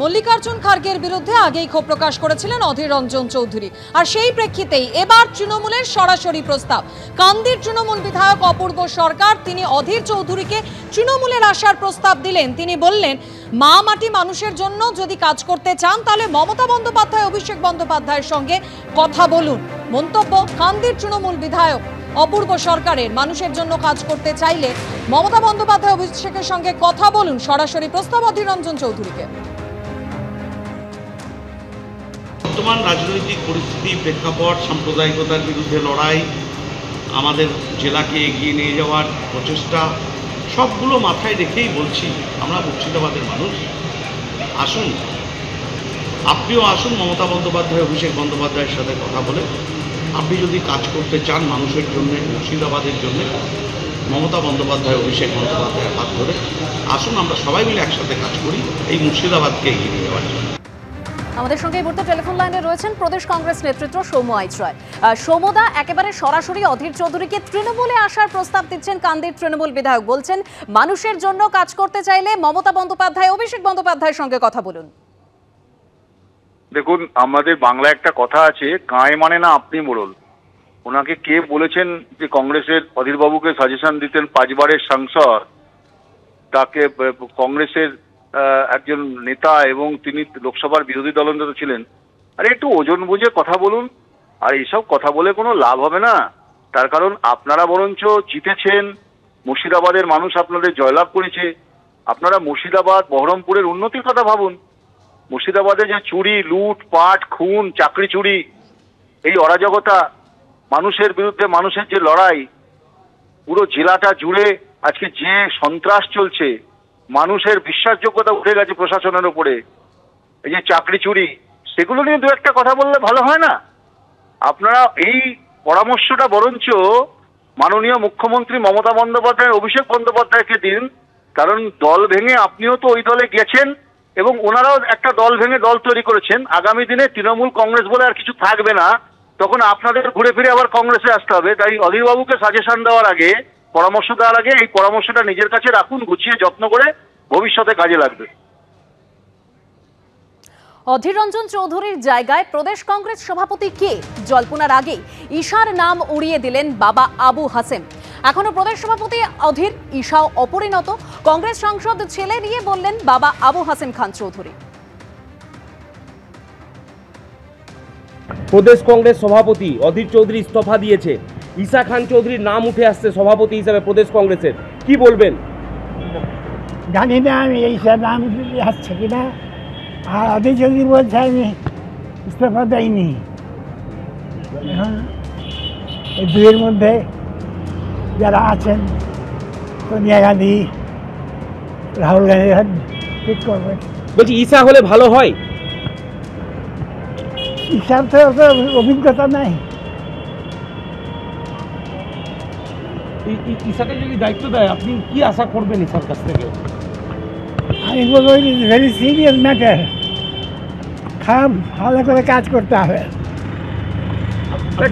মল্লিকার্জুন খার্গের বিরুদ্ধে আগেই ক্ষোভ প্রকাশ করেছিলেন অধীর রঞ্জন চৌধুরী। আর সেই প্রেক্ষিতেই এবার তৃণমূলের সরাসরি প্রস্তাব। কান্দির তৃণমূল বিধায়ক অপূর্ব সরকার তিনি অধীর চৌধুরীকে তৃণমূলের আসার প্রস্তাব দিলেন। তিনি বললেন, মা মাটি মানুষের জন্য যদি কাজ করতে চান তাহলে মমতা বন্দ্যোপাধ্যায় অভিষেক বন্দ্যোপাধ্যায়ের সঙ্গে কথা বলুন। মন্তব্য কান্দির তৃণমূল বিধায়ক অপূর্ব সরকারের। মানুষের জন্য কাজ করতে চাইলে মমতা বন্দ্যোপাধ্যায় অভিষেকের সঙ্গে কথা বলুন, সরাসরি প্রস্তাব অধীর রঞ্জন চৌধুরীকে। বর্তমান রাজনৈতিক পরিস্থিতি, প্রেক্ষাপট, সাম্প্রদায়িকতার বিরুদ্ধে লড়াই, আমাদের জেলাকে এগিয়ে নিয়ে যাওয়ার প্রচেষ্টা, সবগুলো মাথায় রেখেই বলছি আমরা মুর্শিদাবাদের মানুষ। আসুন, আপনিও আসুন মমতা বন্দ্যোপাধ্যায় অভিষেক বন্দ্যোপাধ্যায়ের সাথে কথা বলে। আপনি যদি কাজ করতে চান মানুষের জন্য, মুর্শিদাবাদের জন্য, মমতা বন্দ্যোপাধ্যায় অভিষেক বন্দ্যোপাধ্যায়ের হাত ধরে আসুন, আমরা সবাই মিলে একসাথে কাজ করি এই মুর্শিদাবাদকে এগিয়ে নিয়ে যাওয়ার জন্য। আমাদের সঙ্গে এই মুহূর্তে টেলিফোন লাইনে রয়েছেন প্রদেশ কংগ্রেস নেতৃত্ব সৌম্য আইচরয়। সৌম্যদা, একেবারে সরাসরি অধীর চৌধুরীকে তৃণমূলে আসার প্রস্তাব দিচ্ছেন কান্দির তৃণমূল বিধায়ক। বলছেন মানুষের জন্য কাজ করতে চাইলে মমতা বন্দ্যোপাধ্যায় অভিষেক বন্দ্যোপাধ্যায়ের সঙ্গে কথা বলুন। দেখুন, আমাদের বাংলা একটা কথা আছে, গাঁয়ে মানে না আপনি মোড়ল। ওনাকে কে বলেছেন যে কংগ্রেসের অধীরবাবুকে সাজেশন দিতেন 5 বারের সাংসদ, তাকে কংগ্রেসের একজন নেতা এবং তিনি লোকসভার বিরোধী দলনেতা ছিলেন। আরে একটু ওজন বুঝে কথা বলুন। আর এইসব কথা বলে কোনো লাভ হবে না। তার কারণ আপনারা বরঞ্চ জিতেছেন, মুর্শিদাবাদের মানুষ আপনাদের জয়লাভ করেছে। আপনারা মুর্শিদাবাদ, বহরমপুরের উন্নতির কথা ভাবুন। মুর্শিদাবাদে যে চুরি, লুট, পাট, খুন, চাকরি চুরি, এই অরাজকতা, মানুষের বিরুদ্ধে মানুষের যে লড়াই, পুরো জেলাটা জুড়ে আজকে যে সন্ত্রাস চলছে, মানুষের বিশ্বাসযোগ্যতা উঠে গেছে প্রশাসনের উপরে, এই যে চাকরি চুরি, সেগুলো নিয়ে দু একটা কথা বললে ভালো হয় না? আপনারা এই পরামর্শটা বরঞ্চ মাননীয় মুখ্যমন্ত্রী মমতা বন্দ্যোপাধ্যায়, অভিষেক বন্দ্যোপাধ্যায়কে দিন। কারণ দল ভেঙে আপনিও তো ওই দলে গেছেন এবং ওনারাও একটা দল ভেঙে দল তৈরি করেছেন। আগামী দিনে তৃণমূল কংগ্রেস বলে আর কিছু থাকবে না, তখন আপনাদের ঘুরে ফিরে আবার কংগ্রেসে আসতে হবে। তাই অধীরবাবুকে সাজেশন দেওয়ার আগে, পরামর্শ দেওয়ার আগে এই পরামর্শটা নিজের কাছে রাখুন, গুছিয়ে যত্ন করে, ভবিষ্যতে কাজে লাগবে। অধীর রঞ্জন চৌধুরীর জায়গায় প্রদেশ কংগ্রেস সভাপতি কে? জল্পনার আগে ঈশার নাম উড়িয়ে দিলেন বাবা আবু হাসেম। এখনো প্রদেশ সভাপতি অধীর, ঈশাও অপরিণত। কংগ্রেস সাংসদ ছেলে নিয়ে বললেন বাবা আবু হাসেম খান চৌধুরী। প্রদেশ কংগ্রেস সভাপতি অধীর চৌধুরী ইস্তফা দিয়েছে, ঈশা খান চৌধুরীর নাম উঠে আসছে সভাপতি হিসাবে প্রদেশ কংগ্রেসের, কি বলবেন? জানি না আমি ঈশার নাম আসছে কিনা। আর অধীর চৌধুরী বলছে আমি ইস্তফা দেয়নি। এখন এই দুয়ের মধ্যে যারা আছেন, সোনিয়া গান্ধী, রাহুল গান্ধী ঠিক করবেন। বলছি ঈশা হলে ভালো হয়? ঈশার তো অভিজ্ঞতা নাই। ঈশাকে যদি দায়িত্ব দেয় আপনি কি আশা করবেন ঈশার কাছ থেকে? আমি বলবো it is very serious matter. খারাপ ভালো করে কাজ করতে হবে।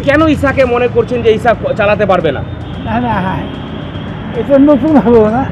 কেন ঈশাকে মনে করছেন যে ঈশা চালাতে পারবে না? না না, এটা নতুন হলো না।